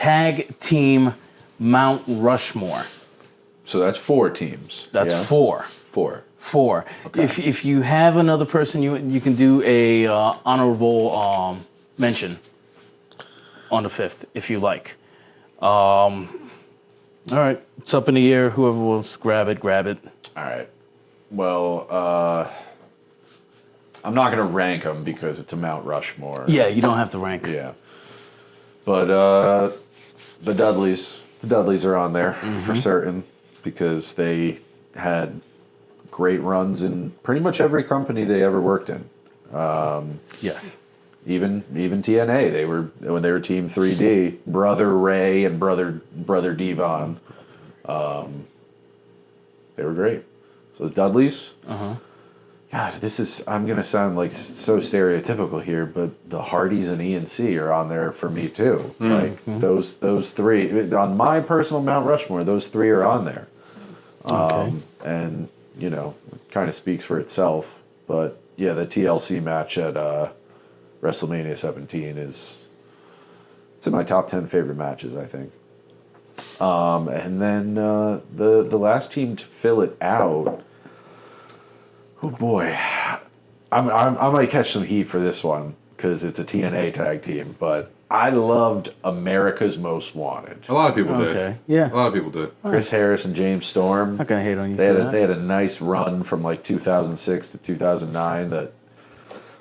Tag Team Mount Rushmore. So that's 4 teams. That's 4. 4. Okay. If you have another person, you can do a honorable mention on the 5th if you like. All right, it's up in the air. Whoever wants to grab it, grab it. All right. Well, I'm not going to rank them because it's a Mount Rushmore. Yeah, you don't have to rank. Yeah. But the Dudleys are on there for certain because they had great runs in pretty much every company they ever worked in. Yes. Even TNA, when they were Team 3D, Brother Ray and Brother Devon, they were great. So the Dudleys. God, I'm gonna sound like so stereotypical here, but the Hardys and E&C are on there for me too. Like those 3 on my personal Mount Rushmore. Those 3 are on there, and it kind of speaks for itself. But yeah, the TLC match at WrestleMania 17 it's in my top 10 favorite matches, I think. And then the last team to fill it out. Oh boy, I might catch some heat for this one because it's a TNA tag team, but I loved America's Most Wanted. A lot of people did. Okay. Yeah. A lot of people did. Chris Harris and James Storm. Not gonna hate on you. They had a nice run from like 2006 to 2009 that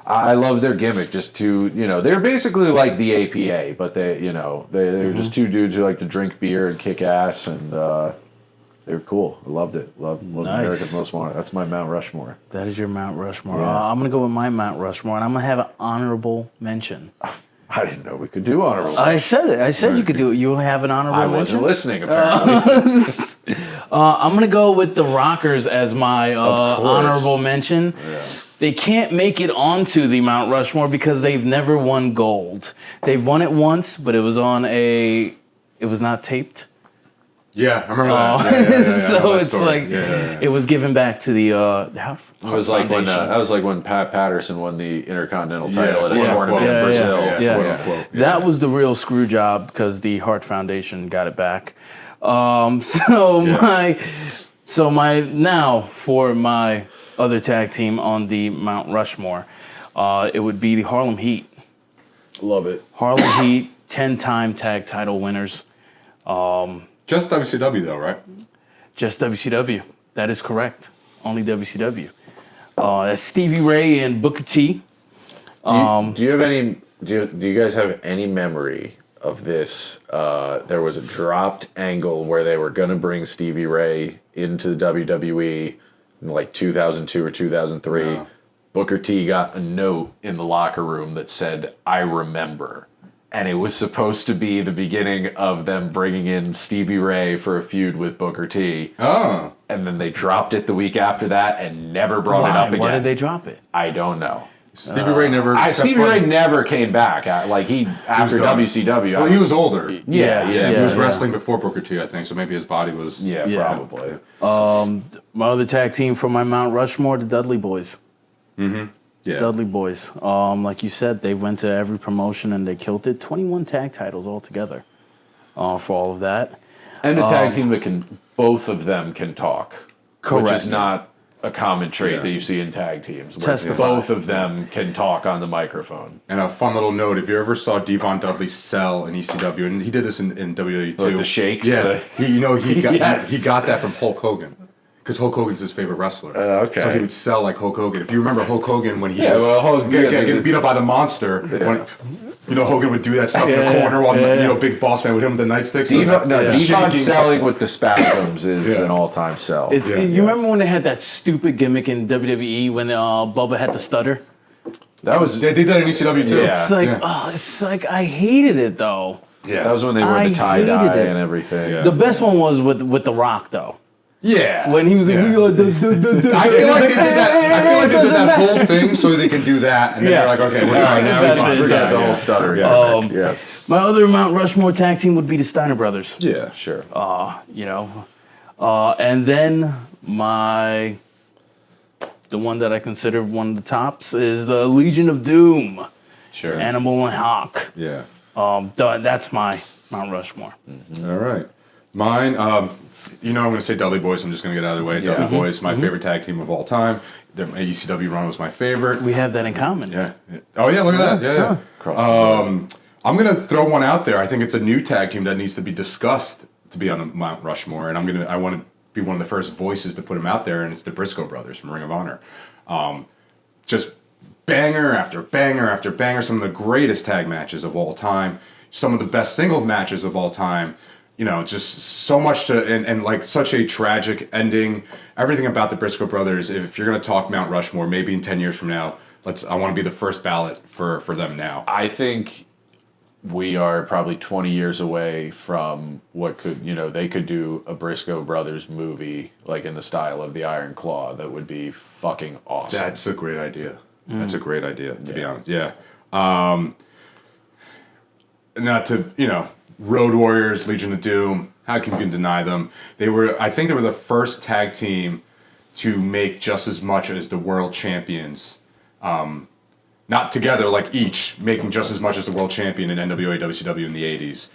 I love their gimmick. Just they're basically like the APA, but they're just 2 dudes who like to drink beer and kick ass, and they were cool. I loved it. Loved Nice. America's Most Wanted. That's my Mount Rushmore. That is your Mount Rushmore. Yeah. I'm gonna go with my Mount Rushmore, and I'm gonna have an honorable mention. I didn't know we could do honorable. I said it. I said you could do it. You have an honorable I mention. wasn't listening, apparently. I'm gonna go with the Rockers as my course. honorable mention. Yeah. They can't make it onto the Mount Rushmore because they've never won gold. They've won it once, but it was not taped. Yeah, I remember that. So it's like it was given back to the It was like when Pat Patterson won the Intercontinental title at a tournament in Brazil. Yeah. Quote unquote. That was the real screw job because the Hart Foundation got it back. For my other tag team on the Mount Rushmore, it would be the Harlem Heat. Love it. Harlem Heat, 10-time tag title winners. Just WCW though, right? Just WCW. That is correct. Only WCW. That's Stevie Ray and Booker T. Do you guys have any memory of this? There was a dropped angle where they were going to bring Stevie Ray into the WWE in like 2002 or 2003. No. Booker T got a note in the locker room that said, "I remember." And it was supposed to be the beginning of them bringing in Stevie Ray for a feud with Booker T. Oh. And then they dropped it the week after that and never brought it up again. Why did they drop it? I don't know. Stevie Ray never. Stevie Ray never came back. After done. WCW. Well, he was older. Yeah. He was wrestling before Booker T, I think. So maybe his body was. Yeah, probably. My other tag team from my Mount Rushmore, the Dudley Boys. Yeah. Dudley Boys. Like you said, they went to every promotion and they killed it. 21 tag titles altogether for all of that. And a tag team that both of them can talk. Correct. Which is not a common trait that you see in tag teams. Where Testify. both of them can talk on the microphone. And a fun little note: if you ever saw Devon Dudley sell in ECW, and he did this in WWE too, Like the shakes. Yeah, he got Yes. he got that from Hulk Hogan. Because Hulk Hogan's his favorite wrestler. Okay. So he would sell like Hulk Hogan. If you remember Hulk Hogan when he Hogan's getting beat up by the monster, when, Hogan would do that stuff in the corner while Big Boss Man would hit him with the nightsticks. Devon selling with the spasms is an all-time sell. You remember when they had that stupid gimmick in WWE when Bubba had to stutter? That was They did that in ECW too. Yeah. It's like I hated it though. Yeah, that was when they wore the tie-dye and everything. Yeah. The best one was with The Rock though. Yeah. When he was like, I feel like they did that whole thing so they can do that, and then they're like, okay, we're done. Now we can forget the whole stutter. My other Mount Rushmore tag team would be the Steiner brothers. Yeah, Sure. And then the one that I consider one of the tops is the Legion of Doom. sure. Animal and Hawk. Yeah. That's my Mount Rushmore. All right. Mine, I'm going to say Dudley Boyz. I'm just going to get out of the way. Dudley Boyz, my favorite tag team of all time. Their ECW run was my favorite. We have that in common. Yeah. Oh, yeah, look at that. Yeah, yeah. I'm going to throw one out there. I think it's a new tag team that needs to be discussed to be on the Mount Rushmore, and I want to be one of the first voices to put them out there, and it's the Brisco brothers from Ring of Honor. Just banger after banger after banger, some of the greatest tag matches of all time, some of the best single matches of all time. Just so much and like such a tragic ending. Everything about the Brisco brothers. If you're going to talk Mount Rushmore, maybe in 10 years from now, I want to be the first ballot for them now. I think we are probably 20 years away from what could, they could do a Brisco brothers movie like in the style of the Iron Claw that would be fucking awesome. That's a great idea. That's a great idea, to be honest. Yeah. Not to, Road Warriors, Legion of Doom, how can you deny them? I think they were the first tag team to make just as much as the world champions. Not together, like each, making just as much as the world champion in NWA, WCW in the 80s.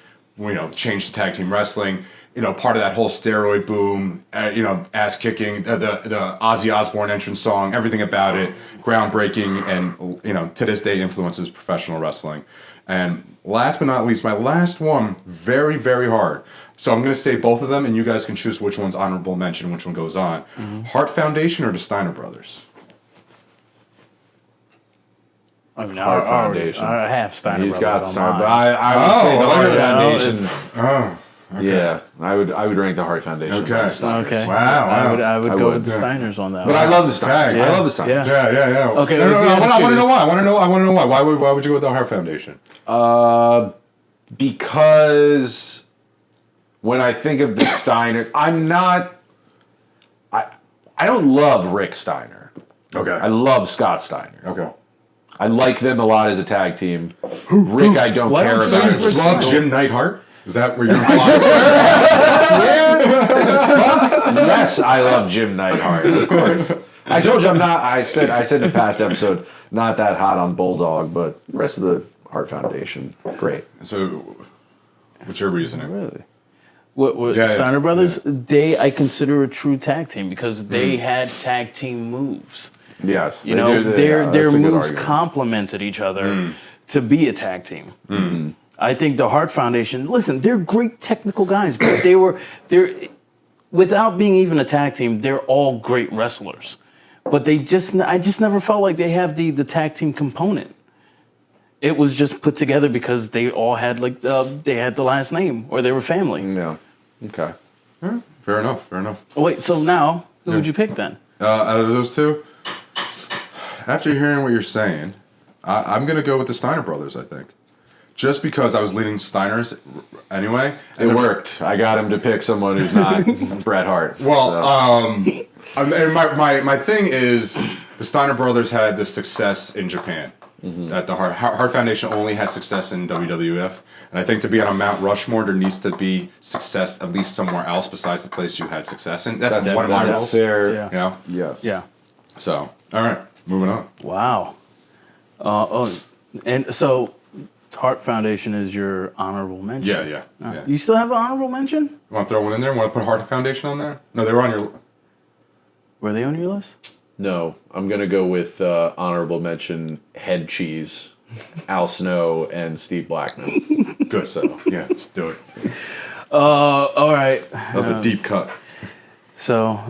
Changed the tag team wrestling. Part of that whole steroid boom, ass kicking, the Ozzy Osbourne entrance song, everything about it, groundbreaking, and, to this day influences professional wrestling. And last but not least, my last one, very, very hard. So I'm going to say both of them, and you guys can choose which one's honorable mention, which one goes on. Hart Foundation or the Steiner brothers? I mean, Hart Foundation. I have Steiner He's brothers got on Steiner, mine. but I would say the Hart Foundation. Oh, okay. Yeah, I would rank the Hart Foundation. Okay. above the Steiners. Okay. Wow. I would go would, with the yeah. Steiners on that But one. I love the Steiners. Yeah. I love the Steiners. Yeah. Yeah. Okay, No, if you had to I want to choose- know why. I want to know why. Why would you go with the Hart Foundation? Because when I think of the Steiners, I don't love Rick Steiner. Okay. I love Scott Steiner. Okay. I like them a lot as a tag team. Rick, I don't Why care don't you about. say as Rick a Love singles- Jim Neidhart? Is that where you're Yes, I love Jim Neidhart, of course. I told you I'm not. I said in the past episode, not that hot on Bulldog, but the rest of the Hart Foundation, great. So, what's your reasoning? Really? What Yeah, Steiner brothers? yeah. I consider a true tag team because they had tag team moves. Yes, You know, their that's a good moves argument. complemented each other to be a tag team. I think the Hart Foundation. Listen, they're great technical guys, but they're without being even a tag team. They're all great wrestlers, but I just never felt like they have the tag team component. It was just put together because they all had they had the last name or they were family. Yeah. Okay. Fair enough. Oh, wait, so now who would you pick then? Out of those two, after hearing what you're saying, I'm going to go with the Steiner brothers, I think. Just because I was leaning Steiners anyway. It worked. I got him to pick someone who's not Bret Hart. Well, and my thing is the Steiner brothers had the success in Japan. That the Hart Foundation only had success in WWF. And I think to be on a Mount Rushmore, there needs to be success at least somewhere else besides the place you had success in. That's one of my that's rules. fair. Yeah. You know? Yes. Yeah. So, all right, moving on. Wow. And so Hart Foundation is your honorable mention. Yeah. You still have an honorable mention? You want to throw one in there? Want to put Hart Foundation on there? No, they were on your. Were they on your list? No, I'm gonna go with honorable mention HeadCheese, Al Snow, and Steve Blackman. Good. So, yeah, let's do it. All right. That was a deep cut. So